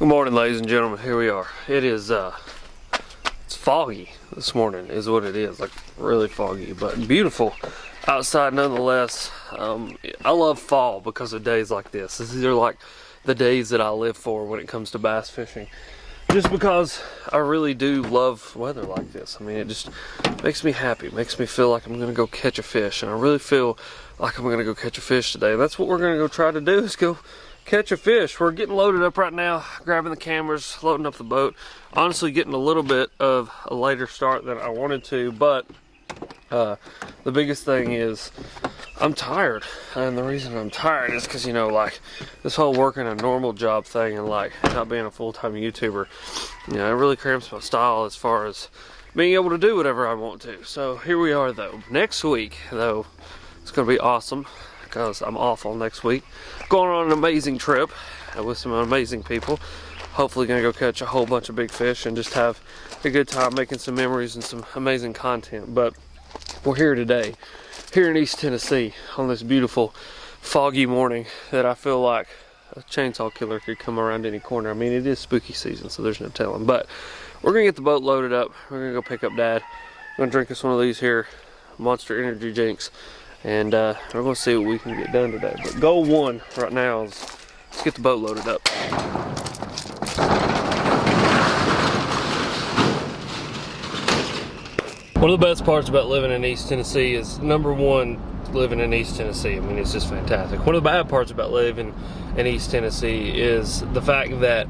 Good morning, ladies and gentlemen. Here we are. It is it's foggy this morning is what it is, like really foggy, but beautiful outside nonetheless. I love fall because of days like this. These are like the days that I live for when it comes to bass fishing, just because I really do love weather like this. I mean, it just makes me happy. It makes me feel like I'm gonna go catch a fish, and I really feel like I'm gonna go catch a fish today. And that's what we're gonna go try to do, is go catch a fish. We're getting loaded up right now, grabbing the cameras, loading up the boat. Honestly, getting a little bit of a later start than I wanted to, but the biggest thing is I'm tired. And the reason I'm tired is because, you know, like this whole working a normal job thing and like not being a full-time YouTuber, you know, it really cramps my style as far as being able to do whatever I want to. So here we are though. Next week though, it's gonna be awesome because I'm off all next week. Going on an amazing trip with some amazing people. Hopefully gonna go catch a whole bunch of big fish and just have a good time making some memories and some amazing content. But we're here today, here in East Tennessee, on this beautiful foggy morning that I feel like a chainsaw killer could come around any corner. I mean, it is spooky season, so there's no telling. But we're gonna get the boat loaded up. We're gonna go pick up Dad. I'm gonna drink us one of these here Monster Energy drinks, and we're gonna see what we can get done today. But goal one right now is let's get the boat loaded up. One of the best parts about living in East Tennessee is, number one, living in East Tennessee. I mean, it's just fantastic. One of the bad parts about living in East Tennessee is the fact that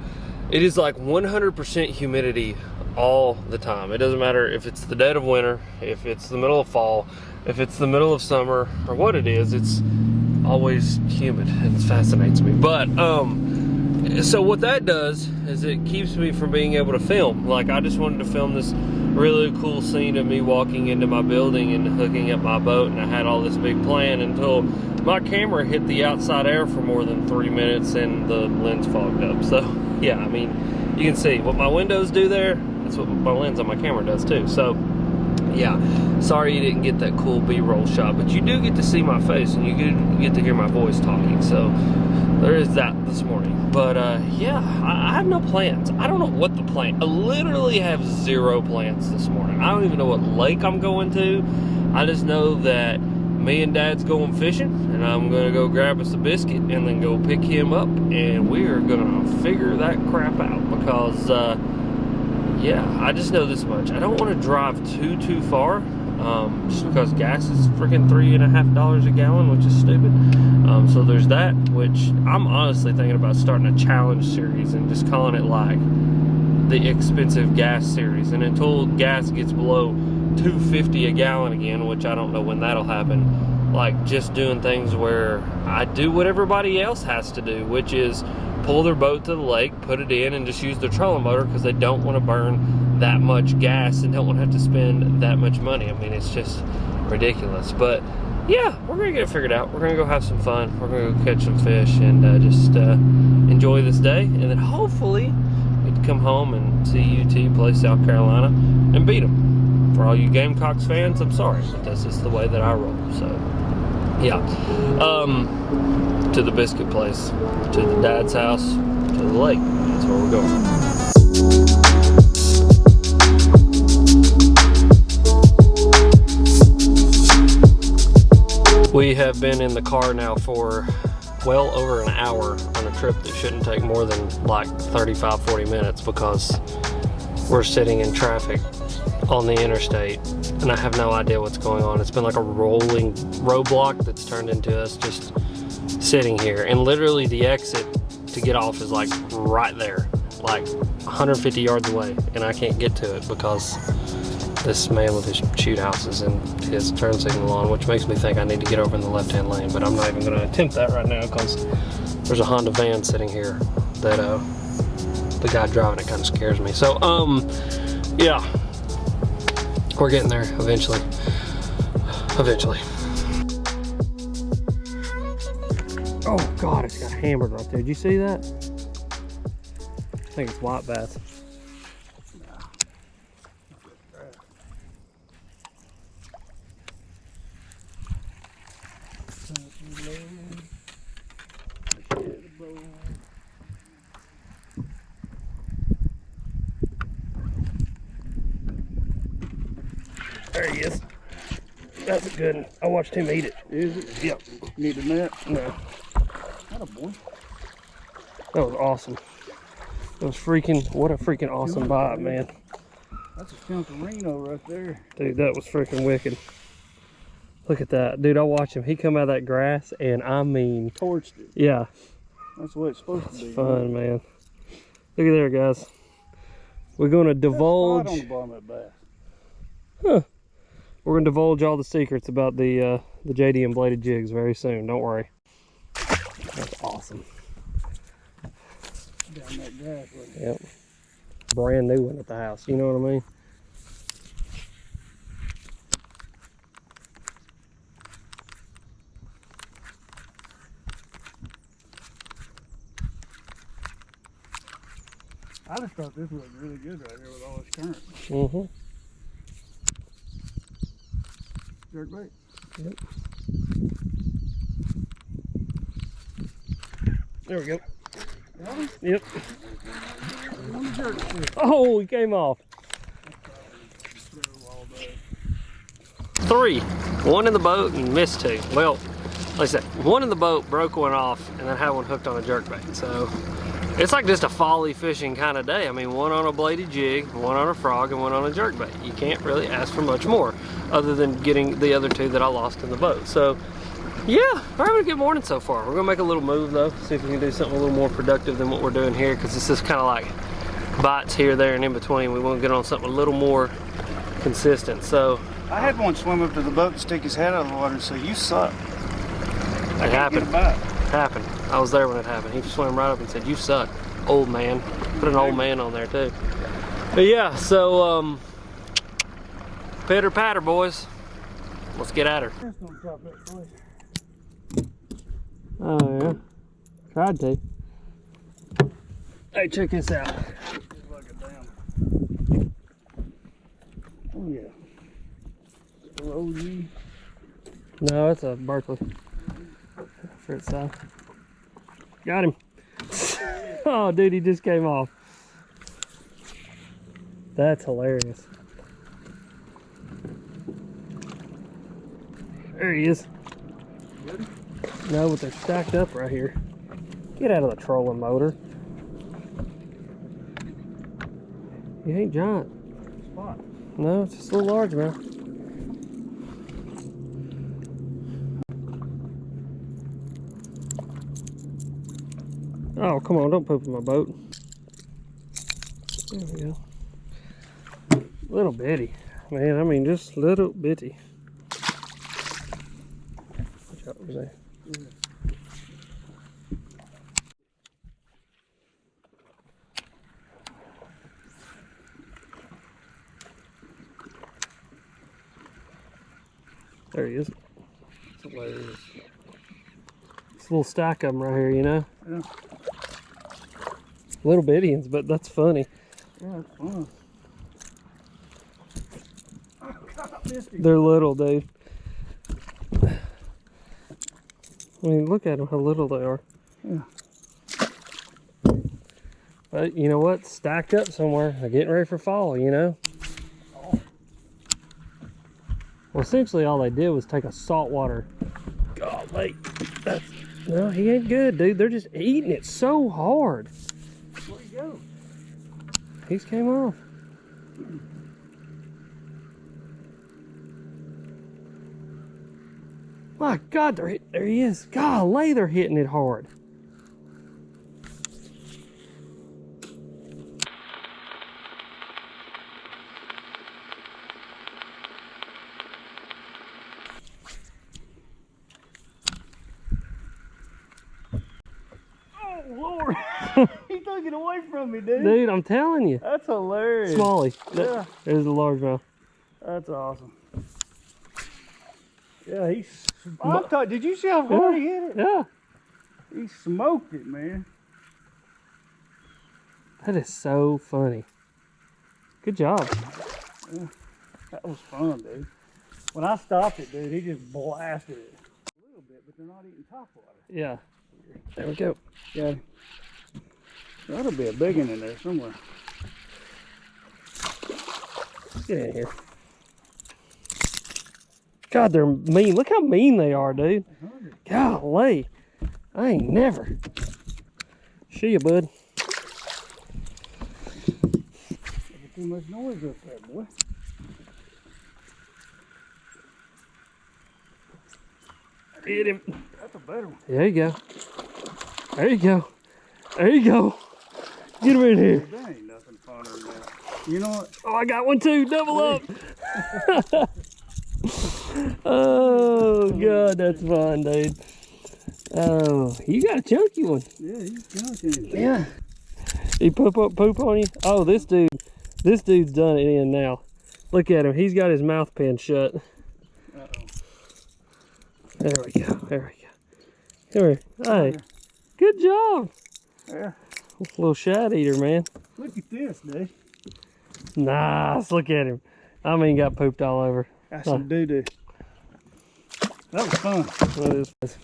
it is like 100% humidity all the time. It doesn't matter if it's the dead of winter, if it's the middle of fall, if it's the middle of summer, or what it is, it's always humid, and it fascinates me. But so what that does is it keeps me from being able to film. Like, I just wanted to film this really cool scene of me walking into my building and hooking up my boat, and I had all this big plan until my camera hit the outside air for more than 3 minutes and the lens fogged up. So yeah, I mean, you can see what my windows do there. That's what my lens on my camera does too. So yeah, sorry you didn't get that cool B-roll shot, but you do get to see my face and you get to hear my voice talking. So there is that this morning. But yeah, I have no plans. I don't know what the plan. I literally have zero plans this morning. I don't even know what lake I'm going to. I just know that me and Dad's going fishing, and I'm gonna go grab us a biscuit and then go pick him up, and we are gonna figure that crap out because yeah, I just know this much. I don't want to drive too far, just because gas is freaking $3.50 a gallon, which is stupid. So there's that, which I'm honestly thinking about starting a challenge series and just calling it like the expensive gas series. And until gas gets below $2.50 a gallon again, which I don't know when that'll happen, like just doing things where I do what everybody else has to do, which is pull their boat to the lake, put it in, and just use their trolling motor because they don't want to burn that much gas and don't want to have to spend that much money. I mean, it's just ridiculous. But yeah, we're gonna get it figured out. We're gonna go have some fun. We're gonna go catch some fish and just enjoy this day, and then hopefully we can come home and see UT play South Carolina and beat them. For all you Gamecocks fans, I'm sorry, but that's just the way that I roll. So yeah, to the biscuit place, to the Dad's house, to the lake. That's where we're going. We have been in the car now for well over an hour on a trip that shouldn't take more than like 35-40 minutes because we're sitting in traffic on the interstate and I have no idea what's going on. It's been like a rolling roadblock that's turned into us just sitting here, and literally the exit to get off is like right there, like 150 yards away, and I can't get to it because this man with his shoot house is in his turn signal on, which makes me think I need to get over in the left-hand lane, but I'm not even going to attempt that right now because there's a Honda van sitting here that the guy driving it kind of scares me. So yeah, we're getting there eventually. Oh God, it's got hammered right there. Did you see that? I think it's white bass. There he is. That's a good one. I watched him eat it. Is it? Yep. Need a net? No. Not a boy. That was awesome. It was freaking, what a freaking awesome bite, man. That's a chunk of Reno right there. Dude, that was freaking wicked. Look at that. Dude, I watched him. He come out of that grass and I mean... Torched it. Yeah. That's what it's supposed to be. Fun, man. Look at there, guys. We're going to divulge... On the bottom of that bass. Huh. We're going to divulge all the secrets about the JDM bladed jigs very soon. Don't worry. That's awesome. Down that grass. Yep. Brand new one at the house. You know what I mean? I just thought this looked really good right here with all this current. Mm-hmm. Jerk bait. Yep. There we go. Got him? Yep. Jerk bait. Oh, he came off. 3. 1 in the boat and missed 2. Well, like I said, 1 in the boat, broke one off, and then had one hooked on a jerkbait. So it's like just a folly fishing kind of day. I mean, 1 on a bladed jig, 1 on a frog, and 1 on a jerkbait. You can't really ask for much more, other than getting the other 2 that I lost in the boat. So yeah, we're having a good morning so far. We're gonna make a little move though, see if we can do something a little more productive than what we're doing here, because this is kind of like bites here, there, and in between. We want to get on something a little more consistent. So I had one swim up to the boat and stick his head out of the water and say, "You suck." it happened. Happened. I was there when it happened. He swam right up and said, "You suck, old man." Put an old man on there too. But yeah, so pitter patter, boys. Let's get at her. Oh yeah, tried to. Hey, check this out. Oh yeah. Rosie. No, it's a Berkeley. For its size. Got him. Oh, dude, he just came off. That's hilarious. There he is. Good? No, but they're stacked up right here. Get out of the trolling motor. He ain't giant. Spot. No, it's just a little large, man. Oh, come on, don't poop in my boat. There we go. Little bitty. Man, I mean, just little bitty. Watch out over there. There he is. It's hilarious. It's a little stack of them right here, you know? Yeah. Little bitty ones, but that's funny. Yeah, it's fun. Oh, God, I missed him. They're little, dude. I mean, look at them, how little they are. Yeah. But you know what? Stacked up somewhere. They're getting ready for fall, you know? Well, essentially all they did was take a saltwater. Golly, that's... No, he ain't good, dude. They're just eating it so hard. Where'd he go? He's came off. My God, there he is. Golly, they're hitting it hard. Oh, Lord. He took it away from me, dude. Dude, I'm telling you. That's hilarious. Smalley. Yeah. There's the largemouth. That's awesome. Yeah, did you see how hard he hit it? Yeah. He smoked it, man. That is so funny. Good job. Yeah, that was fun, dude. When I stopped it, dude, he just blasted it. A little bit, but they're not eating topwater. Yeah. There we go. Yeah. That'll be a big one in there somewhere. Get in here. God, they're mean. Look how mean they are, dude. Golly. I ain't never. See ya, bud. Too much noise up there, boy. Hit him. That's a better one. There you go. There you go. There you go. Get him in here. That ain't nothing funner than that. You know what? Oh, I got one too. Double up. Oh, God, that's fun, dude. Oh, you got a chunky one. Yeah, he's chunky. Yeah. He poop on you? Oh, this dude's done it in now. Look at him. He's got his mouth pinned shut. Uh-oh. There we go. There we go. Here. Hey, good job. Yeah. Little shad eater, man. Look at this, dude. Nice. Look at him. I mean, got pooped all over. That's some doo-doo. That was fun. What is this?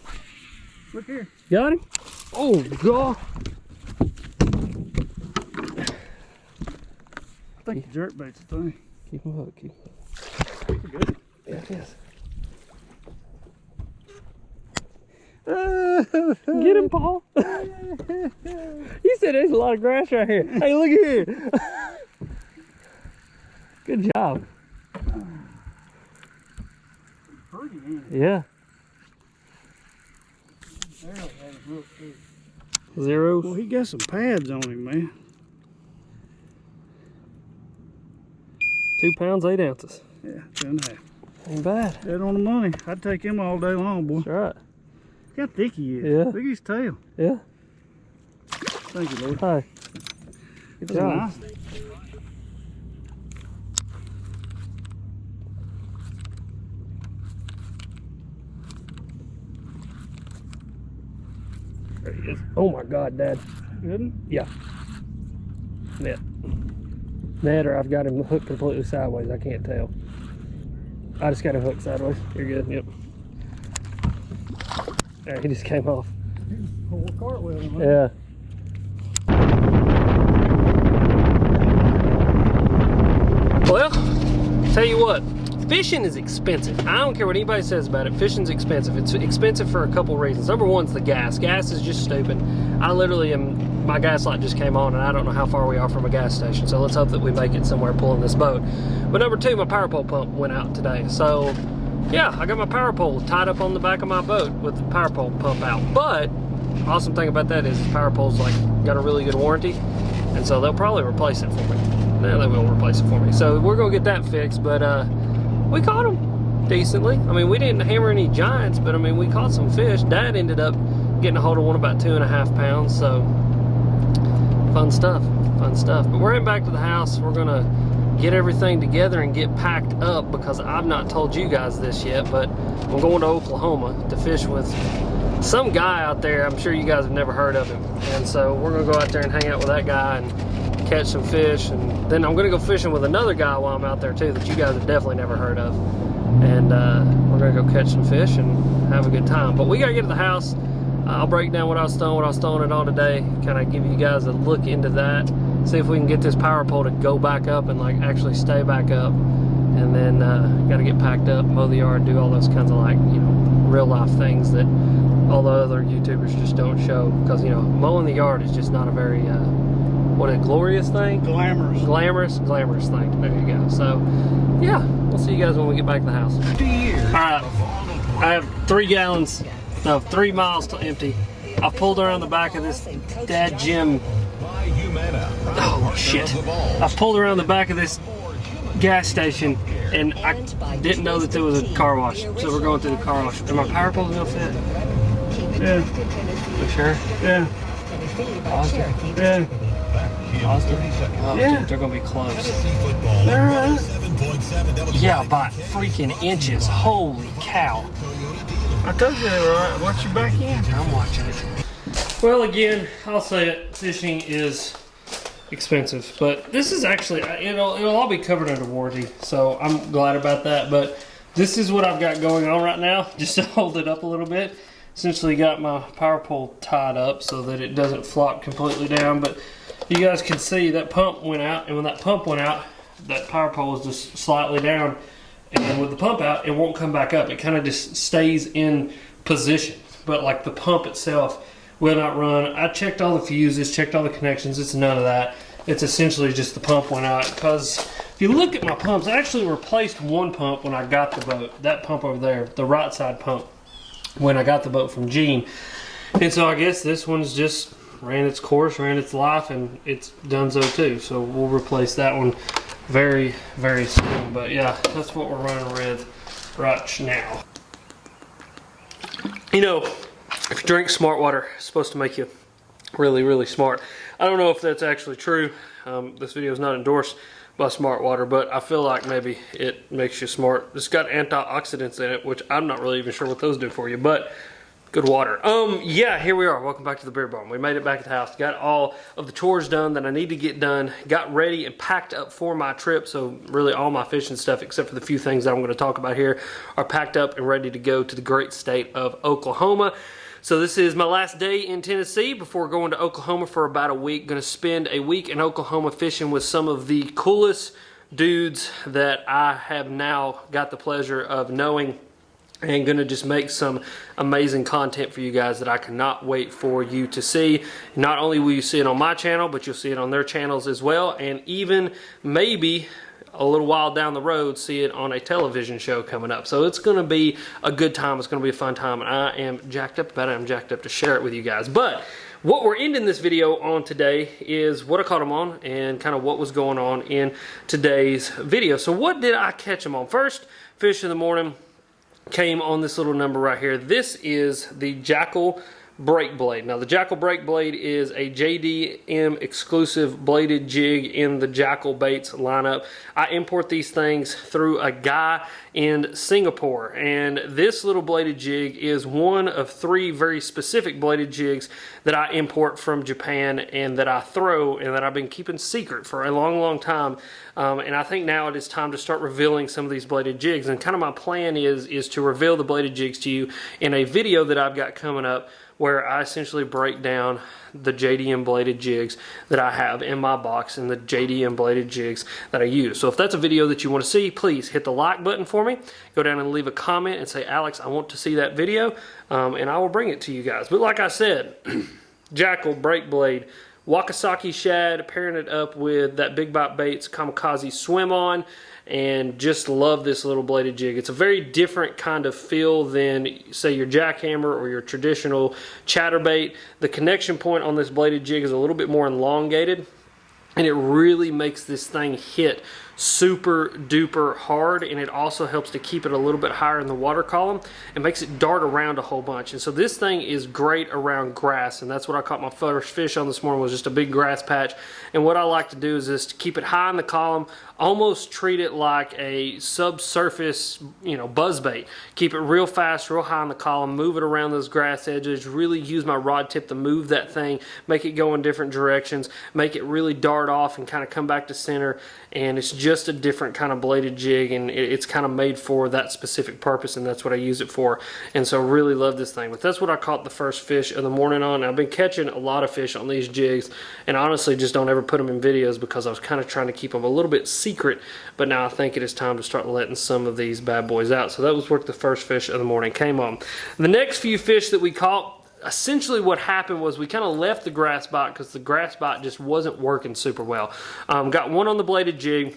Look here. Got him? Oh, God. I think the jerkbait's the thing. Keep him hooked. Keep him hooked. Good. Yeah, it is. Get him, Paul. You said there's a lot of grass right here. Hey, look here. Good job. Pretty, ain't it? Yeah. There, I had him hooked too. Zeros. Well, he got some pads on him, man. 2 pounds, 8 ounces. Yeah, 2.5. Ain't bad. Dead on the money. I'd take him all day long, boy. That's right. Look how thick he is. Yeah. Look at his tail. Yeah. Thank you, Lord. Hi. Good That's job. nice. There he is. Oh my God, Dad. Good one? Yeah. Net. Net, or I've got him hooked completely sideways. I can't tell. I just got him hooked sideways. You're good. Yep. There, he just came off. Pull a cartwheel in, huh? Yeah. Well, tell you what, fishing is expensive. I don't care what anybody says about it. Fishing's expensive. It's expensive for a couple reasons. Number one's the gas. Gas is just stupid. I literally am, my gas light just came on and I don't know how far we are from a gas station. So let's hope that we make it somewhere pulling this boat. But number two, my power pole pump went out today. So yeah, I got my power pole tied up on the back of my boat with the power pole pump out. But awesome thing about that is the power pole's like got a really good warranty. And so they'll probably replace it for me. No, they will replace it for me. So we're gonna get that fixed, but we caught them decently. I mean, we didn't hammer any giants, but I mean, we caught some fish. Dad ended up getting a hold of one about 2.5 pounds, so fun stuff, fun stuff. But we're heading back to the house. We're gonna get everything together and get packed up because I've not told you guys this yet, but I'm going to Oklahoma to fish with some guy out there. I'm sure you guys have never heard of him. And so we're gonna go out there and hang out with that guy and catch some fish, and then I'm gonna go fishing with another guy while I'm out there too that you guys have definitely never heard of. And we're gonna go catch some fish and have a good time. But we gotta get to the house. I'll break down what I was throwing it on today, kind of give you guys a look into that, see if we can get this power pole to go back up and like actually stay back up. And then gotta get packed up, mow the yard, do all those kinds of like, you know, real life things that all the other YouTubers just don't show, because you know, mowing the yard is just not a very what a glorious thing? Glamorous. Glamorous thing. There you go. So, yeah, we'll see you guys when we get back to the house. Alright, I have 3 gallons, no, 3 miles to empty. I pulled around the back of this dad gym. Oh, shit. I pulled around the back of this gas station, and I didn't know that there was a car wash. So we're going through the car wash. Are my power poles gonna fit? Yeah. For sure? Yeah. Positive? Yeah. Positive? Oh, Yeah. dude, they're gonna be close. Alright. Yeah, by freaking inches. Holy cow. I told you they were alright. Watch your back end. I'm watching it. Well, again, I'll say it. Fishing is expensive, but this is actually, it'll all be covered under warranty, so I'm glad about that. But this is what I've got going on right now, just to hold it up a little bit. Essentially got my power pole tied up so that it doesn't flop completely down. But you guys can see that pump went out, and when that pump went out, that power pole was just slightly down. And with the pump out, it won't come back up. It kind of just stays in position. But like the pump itself will not run. I checked all the fuses, checked all the connections. It's none of that. It's essentially just the pump went out. Because if you look at my pumps, I actually replaced one pump when I got the boat. That pump over there, the right side pump, when I got the boat from Gene. And so I guess this one's just ran its course, ran its life, and it's done so too. So we'll replace that one very, very soon. But yeah, that's what we're running with right now. You know, if you drink smart water, it's supposed to make you really, really smart. I don't know if that's actually true. This video is not endorsed by smart water, but I feel like maybe it makes you smart. It's got antioxidants in it, which I'm not really even sure what those do for you, but good water. Yeah, here we are. Welcome back to the beer barn. We made it back at the house. Got all of the chores done that I need to get done. Got ready and packed up for my trip. So really all my fishing stuff, except for the few things that I'm going to talk about here, are packed up and ready to go to the great state of Oklahoma. So this is my last day in Tennessee before going to Oklahoma for about a week. Going to spend a week in Oklahoma fishing with some of the coolest dudes that I have now got the pleasure of knowing, and gonna just make some amazing content for you guys that I cannot wait for you to see. Not only will you see it on my channel, but you'll see it on their channels as well, and even maybe a little while down the road see it on a television show coming up. So it's gonna be a good time. It's gonna be a fun time, and I am jacked up about it. I'm jacked up to share it with you guys. But what we're ending this video on today is what I caught them on and kind of what was going on in today's video. So what did I catch them on? First fish in the morning came on this little number right here. This is the Jackal Break Blade. Now the Jackal Break Blade is a JDM exclusive bladed jig in the Jackal Baits lineup. I import these things through a guy in Singapore, and this little bladed jig is one of 3 very specific bladed jigs that I import from Japan and that I throw and that I've been keeping secret for a long, long time. And I think now it is time to start revealing some of these bladed jigs, and kind of my plan is to reveal the bladed jigs to you in a video that I've got coming up, where I essentially break down the JDM bladed jigs that I have in my box and the JDM bladed jigs that I use. So if that's a video that you want to see, please hit the like button for me. Go down and leave a comment and say, Alex, I want to see that video, and I will bring it to you guys. But like I said, Jackal Break Blade, Wakasaki shad, pairing it up with that Big Bite Baits Kamikaze Swim On, and just love this little bladed jig. It's a very different kind of feel than, say, your jackhammer or your traditional chatterbait. The connection point on this bladed jig is a little bit more elongated, and it really makes this thing hit super duper hard, and it also helps to keep it a little bit higher in the water column. It makes it dart around a whole bunch, and so this thing is great around grass, and that's what I caught my first fish on this morning, was just a big grass patch. And what I like to do is just keep it high in the column, almost treat it like a subsurface, you know, buzzbait. Keep it real fast, real high in the column, move it around those grass edges, really use my rod tip to move that thing, make it go in different directions, make it really dart off and kind of come back to center. And it's just a different kind of bladed jig, and it's kind of made for that specific purpose, and that's what I use it for. And so really love this thing. But that's what I caught the first fish of the morning on. I've been catching a lot of fish on these jigs, and honestly just don't ever put them in videos because I was kind of trying to keep them a little bit secret. But now I think it is time to start letting some of these bad boys out. So that was where the first fish of the morning came on. The next few fish that we caught, essentially what happened was we kind of left the grass bite because the grass bite just wasn't working super well. Got one on the bladed jig.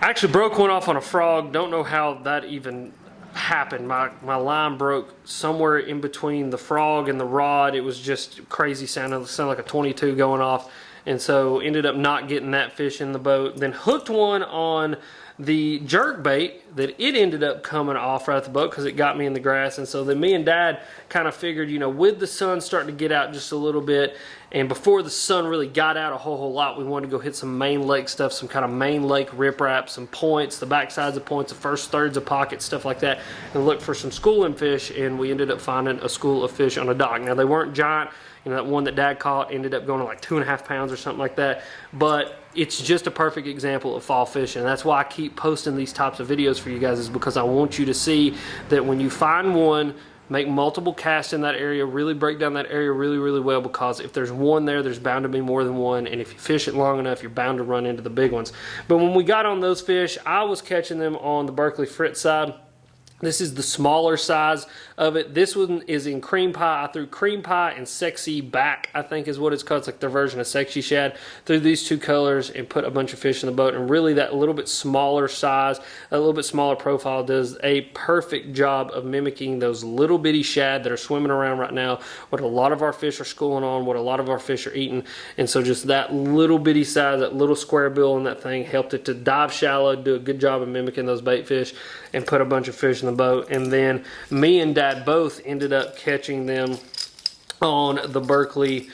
Actually broke one off on a frog. Don't know how that even happened. My line broke somewhere in between the frog and the rod. It was just crazy sounding. It sounded like a 22 going off. And so ended up not getting that fish in the boat. Then hooked one on the jerk bait that it ended up coming off right at the boat because it got me in the grass. And so then me and Dad kind of figured, you know, with the sun starting to get out just a little bit, and before the sun really got out a whole lot, we wanted to go hit some main lake stuff, some kind of main lake riprap, some points, the back sides of points, the first thirds of pockets, stuff like that, and look for some schooling fish. And we ended up finding a school of fish on a dock. Now they weren't giant. You know, that one that Dad caught ended up going to like 2.5 pounds or something like that. But it's just a perfect example of fall fishing. That's why I keep posting these types of videos for you guys, is because I want you to see that when you find one make multiple casts in that area, really break down that area really, really well, because if there's one there, there's bound to be more than one, and if you fish it long enough, you're bound to run into the big ones. But when we got on those fish, I was catching them on the Berkeley Fritz side. This is the smaller size of it. This one is in cream pie. I threw cream pie and sexy back, I think is what it's called. It's like their version of sexy shad. Threw these two colors and put a bunch of fish in the boat. And really that little bit smaller size, a little bit smaller profile does a perfect job of mimicking those little bitty shad that are swimming around right now, what a lot of our fish are schooling on, what a lot of our fish are eating. And so just that little bitty size, that little square bill in that thing helped it to dive shallow, do a good job of mimicking those bait fish, and put a bunch of fish in the boat. And then me and Dad both ended up catching them on the Berkeley,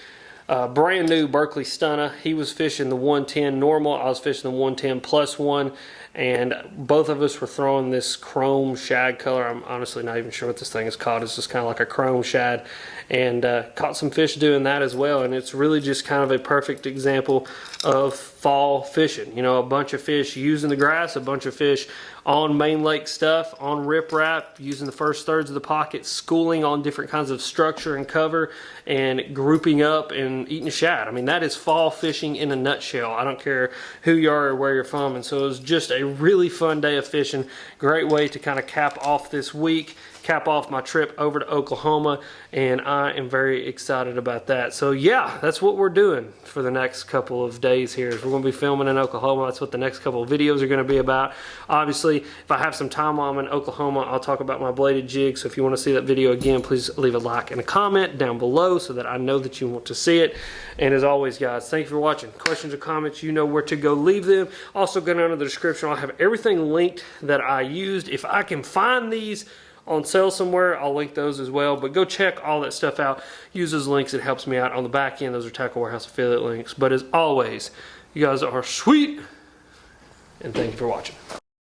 brand new Berkeley Stunner. He was fishing the 110 normal, I was fishing the 110 plus one, and both of us were throwing this chrome shad color. I'm honestly not even sure what this thing is called. It's just kind of like a chrome shad, and caught some fish doing that as well. And it's really just kind of a perfect example of fall fishing. You know, a bunch of fish using the grass, a bunch of fish on main lake stuff, on riprap, using the first thirds of the pocket, schooling on different kinds of structure and cover, and grouping up and eating shad. I mean, that is fall fishing in a nutshell. I don't care who you are or where you're from. And so it was just a really fun day of fishing. Great way to kind of cap off this week, cap off my trip over to Oklahoma, and I am very excited about that. So yeah, that's what we're doing for the next couple of days here. We're going to be filming in Oklahoma. That's what the next couple of videos are going to be about. Obviously, if I have some time while I'm in Oklahoma, I'll talk about my bladed jig. So if you want to see that video again, please leave a like and a comment down below so that I know that you want to see it. And as always, guys, thank you for watching. Questions or comments, you know where to go leave them. Also, go down to the description. I'll have everything linked that I used. If I can find these on sale somewhere, I'll link those as well. But go check all that stuff out. Use those links. It helps me out on the back end. Those are Tackle Warehouse affiliate links. But as always, you guys are sweet, and thank you for watching.